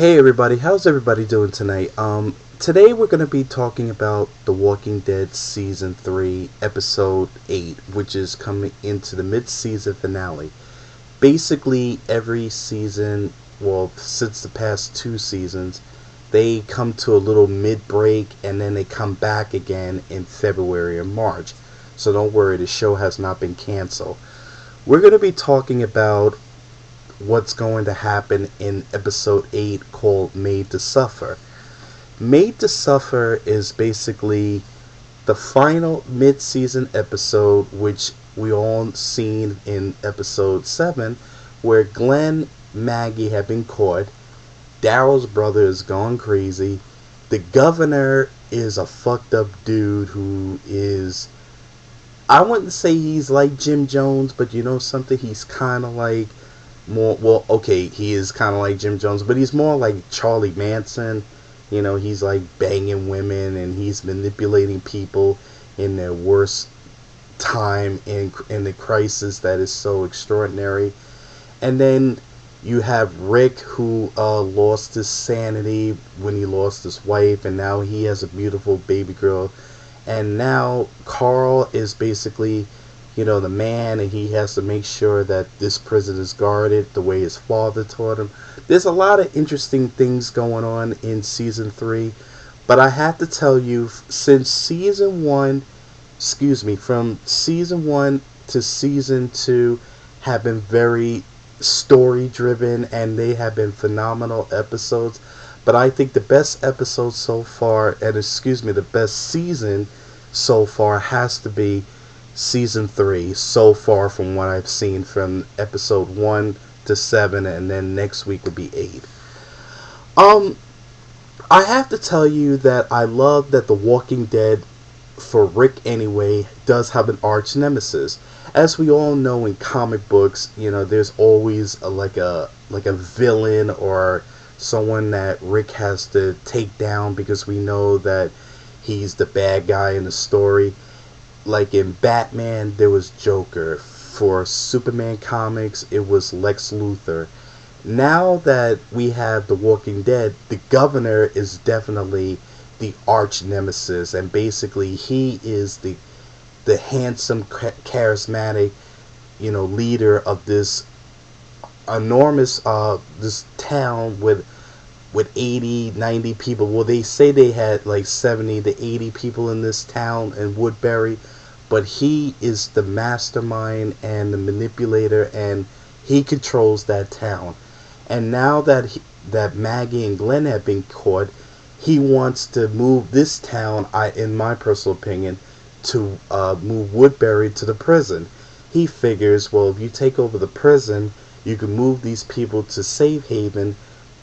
Hey everybody, how's everybody doing tonight? Today we're going to be talking about The Walking Dead Season 3, Episode 8, which is coming into the mid-season finale. Basically, every season, well, since the past two seasons, they come to a little mid-break and then they come back again in February or March. So don't worry, the show has not been canceled. We're going to be talking about what's going to happen in episode 8 called Made to Suffer. Made to Suffer is basically the final mid-season episode, which we all seen in episode 7, where Glenn, Maggie have been caught. Daryl's brother is gone crazy. The governor is a fucked up dude who is, I wouldn't say he's like Jim Jones, but you know something, he's kind of like more, well, okay, he is kind of like Jim Jones, but he's more like Charlie Manson. You know, he's like banging women and he's manipulating people in their worst time in the crisis that is so extraordinary. And then you have Rick, who lost his sanity when he lost his wife, and now he has a beautiful baby girl. And now Carl is basically, you know, the man, and he has to make sure that this prison is guarded the way his father taught him. There's a lot of interesting things going on in season 3, but I have to tell you, since season 1, from season 1 to season 2 have been very story driven and they have been phenomenal episodes. But I think the best episode so far, and the best season so far has to be season 3 so far, from what I've seen, from episode 1 to 7, and then next week will be 8. Um, I have to tell you that I love that The Walking Dead, for Rick anyway, does have an arch nemesis. As we all know in comic books, you know, there's always like a villain or someone that Rick has to take down because we know that he's the bad guy in the story. Like in Batman, there was Joker. For Superman comics, it was Lex Luthor. Now that we have The Walking Dead, the governor is definitely the arch nemesis, and basically he is the handsome, charismatic, you know, leader of this enormous this town with 80, 90 people. Well, they say they had like 70 to 80 people in this town in Woodbury, but he is the mastermind and the manipulator, and he controls that town. And now that that Maggie and Glenn have been caught, he wants to move this town, in my personal opinion, to move Woodbury to the prison. He figures, well, if you take over the prison, you can move these people to Safe Haven,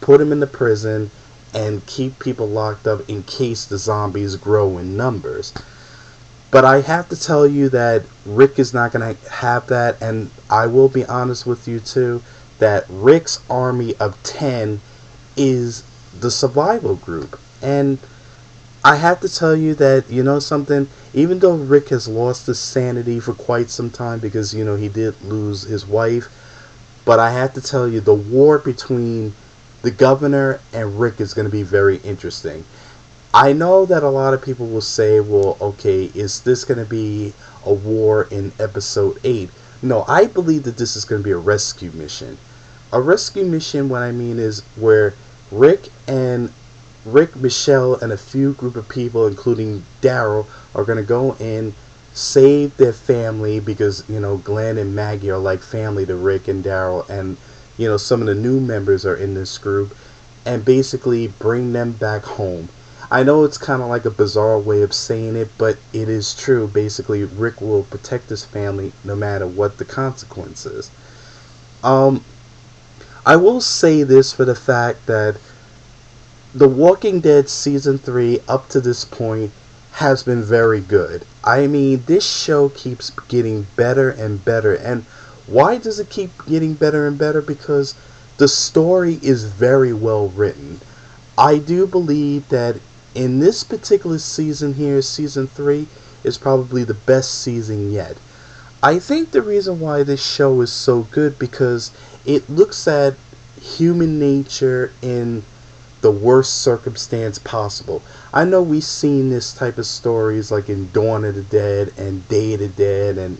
put them in the prison, and keep people locked up in case the zombies grow in numbers. But I have to tell you that Rick is not going to have that, and I will be honest with you too, that Rick's army of 10 is the survival group. And I have to tell you that, you know something, even though Rick has lost his sanity for quite some time because, you know, he did lose his wife, but I have to tell you, the war between the governor and Rick is going to be very interesting. I know that a lot of people will say, well, okay, is this going to be a war in episode 8? No, I believe that this is going to be a rescue mission. A rescue mission, what I mean is where Rick, Michelle, and a few group of people, including Daryl, are going to go in, save their family, because, you know, Glenn and Maggie are like family to Rick and Daryl, and, you know, some of the new members are in this group, and basically bring them back home. I know it's kind of like a bizarre way of saying it, but it is true. Basically, Rick will protect his family no matter what the consequences. Um, I will say this for the fact that The Walking Dead Season 3 up to this point has been very good. I mean, this show keeps getting better and better. And why does it keep getting better and better? Because the story is very well written. I do believe that in this particular season here, Season 3 is probably the best season yet. I think the reason why this show is so good because it looks at human nature in the worst circumstance possible. I know we've seen this type of stories like in Dawn of the Dead and Day of the Dead and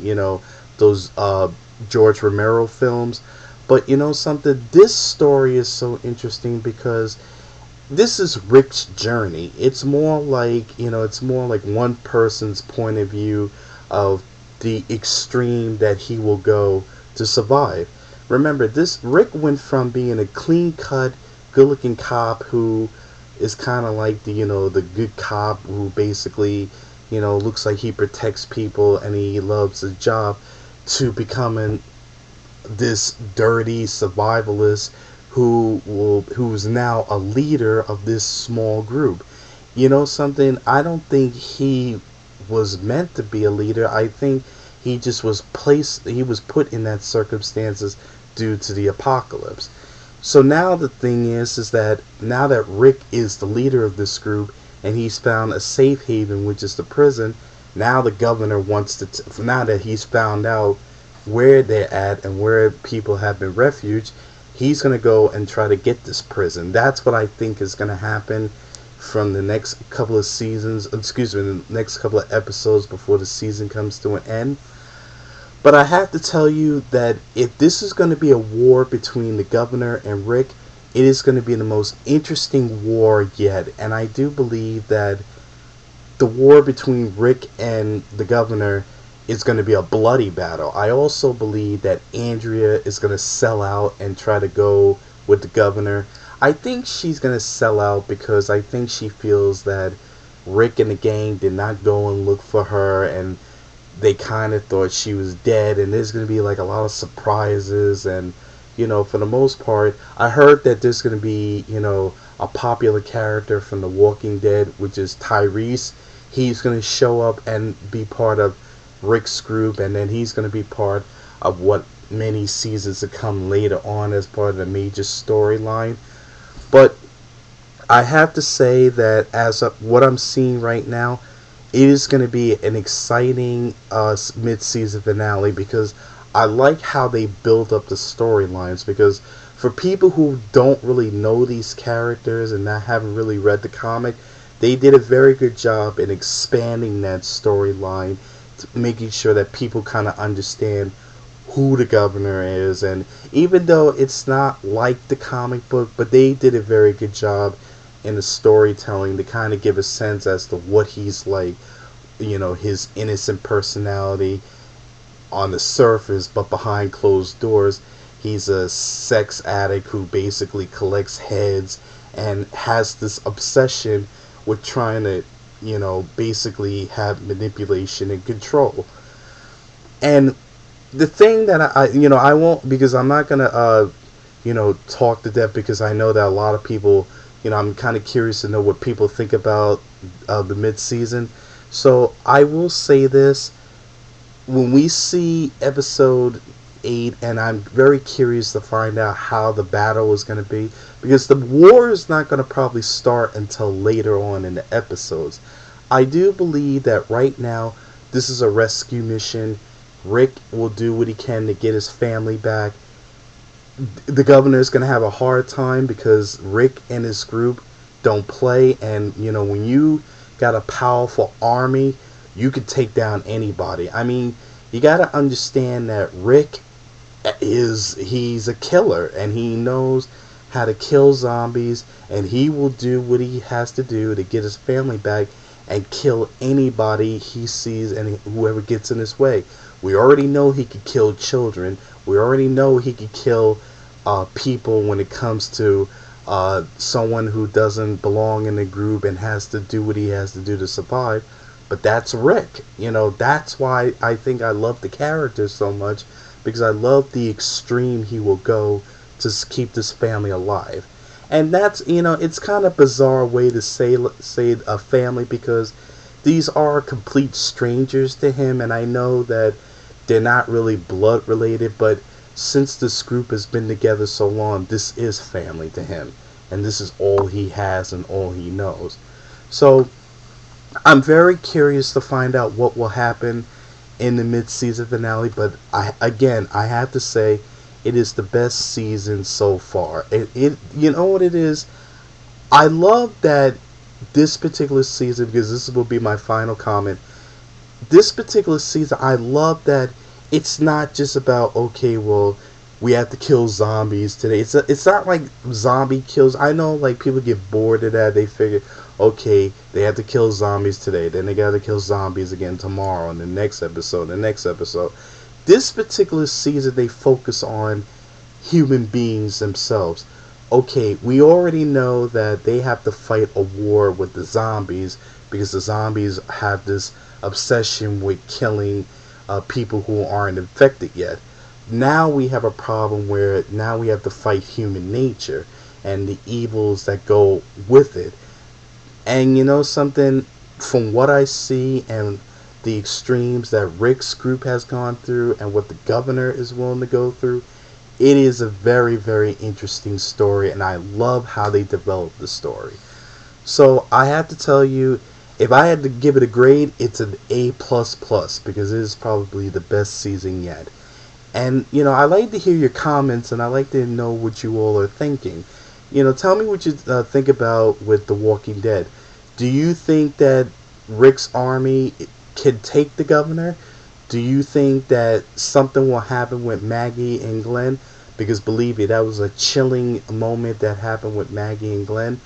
those George Romero films, but something, this story is so interesting because this is Rick's journey. It's more like one person's point of view of the extreme that he will go to survive. Remember, this Rick went from being a clean-cut, good-looking cop who is kind of like the good cop who basically looks like he protects people and he loves his job, to becoming this dirty survivalist who's now a leader of this small group. Something, I don't think he was meant to be a leader. I think he was put in that circumstances due to the apocalypse. So now the thing is that now that Rick is the leader of this group and he's found a safe haven, which is the prison, now the governor wants to now that he's found out where they're at and where people have been refuge, he's going to go and try to get this prison. That's what I think is going to happen from the next couple of seasons, the next couple of episodes before the season comes to an end. But I have to tell you that if this is going to be a war between the governor and Rick, it is going to be the most interesting war yet. And I do believe that the war between Rick and the governor is going to be a bloody battle. I also believe that Andrea is going to sell out and try to go with the governor. I think she's going to sell out because I think she feels that Rick and the gang did not go and look for her, and they kind of thought she was dead, and there's going to be like a lot of surprises. And for the most part, I heard that there's going to be a popular character from The Walking Dead, which is Tyrese. He's going to show up and be part of Rick's group, and then he's going to be part of what many seasons to come later on as part of the major storyline. But I have to say that as of what I'm seeing right now, it is going to be an exciting mid-season finale, because I like how they build up the storylines. Because for people who don't really know these characters and not haven't really read the comic, they did a very good job in expanding that storyline, making sure that people kind of understand who the governor is. And even though it's not like the comic book, but they did a very good job in the storytelling to kind of give a sense as to what he's like, his innocent personality on the surface, but behind closed doors he's a sex addict who basically collects heads and has this obsession with trying to basically have manipulation and control. And the thing that I won't, because I'm not gonna talk to death, because I know that a lot of people, I'm kind of curious to know what people think about the mid-season. So I will say this: when we see episode 8, and I'm very curious to find out how the battle is going to be, because the war is not going to probably start until later on in the episodes. I do believe that right now this is a rescue mission. Rick will do what he can to get his family back. The governor is going to have a hard time because Rick and his group don't play, and when you got a powerful army, you could take down anybody. I mean, you got to understand that Rick he's a killer, and he knows how to kill zombies, and he will do what he has to do to get his family back and kill anybody he sees and whoever gets in his way. We already know he could kill children. We already know he could kill people when it comes to someone who doesn't belong in the group and has to do what he has to do to survive. But that's Rick. That's why I think I love the character so much, because I love the extreme he will go to keep this family alive. And that's, it's kind of bizarre way to say a family, because these are complete strangers to him, and I know that they're not really blood related, but since this group has been together so long, this is family to him, and this is all he has and all he knows. So I'm very curious to find out what will happen in the mid-season finale, but I have to say it is the best season so far. It you know what it is? I love that this particular season, because this will be my final comment. This particular season, I love that it's not just about, okay, well, we have to kill zombies today. It's not like zombie kills. I know like people get bored of that. They figure, okay, they have to kill zombies today, then they got to kill zombies again tomorrow, and the next episode, the next episode. This particular season, they focus on human beings themselves. Okay, we already know that they have to fight a war with the zombies because the zombies have this obsession with killing people who aren't infected yet. Now we have a problem where now we have to fight human nature and the evils that go with it. And you know something, from what I see and the extremes that Rick's group has gone through and what the governor is willing to go through, it is a very, very interesting story, and I love how they developed the story. So I have to tell you, if I had to give it a grade, it's an A plus plus because it is probably the best season yet. And you know, I like to hear your comments, and I like to know what you all are thinking. You know, tell me what you think about with The Walking Dead. Do you think that Rick's army can take the governor? Do you think that something will happen with Maggie and Glenn? Because believe me, that was a chilling moment that happened with Maggie and Glenn.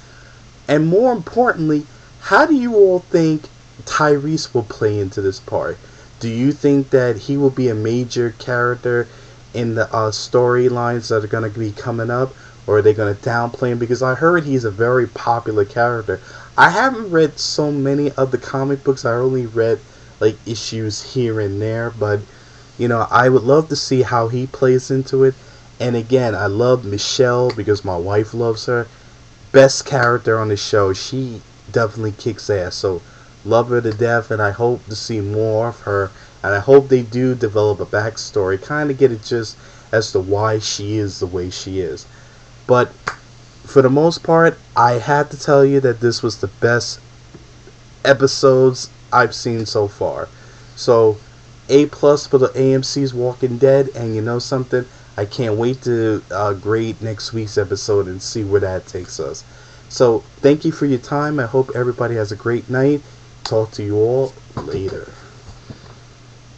And more importantly, how do you all think Tyrese will play into this part? Do you think that he will be a major character in the storylines that are going to be coming up? Or are they going to downplay him? Because I heard he's a very popular character. I haven't read so many of the comic books. I only read like issues here and there. But, you know, I would love to see how he plays into it. And again, I love Michelle because my wife loves her. Best character on the show. She definitely kicks ass. So love her to death, and I hope to see more of her. And I hope they do develop a backstory, kind of get it just as to why she is the way she is. But for the most part, I have to tell you that this was the best episodes I've seen so far. So A plus for the AMC's Walking Dead, and you know something? I can't wait to grade next week's episode and see where that takes us. So thank you for your time. I hope everybody has a great night. Talk to you all later.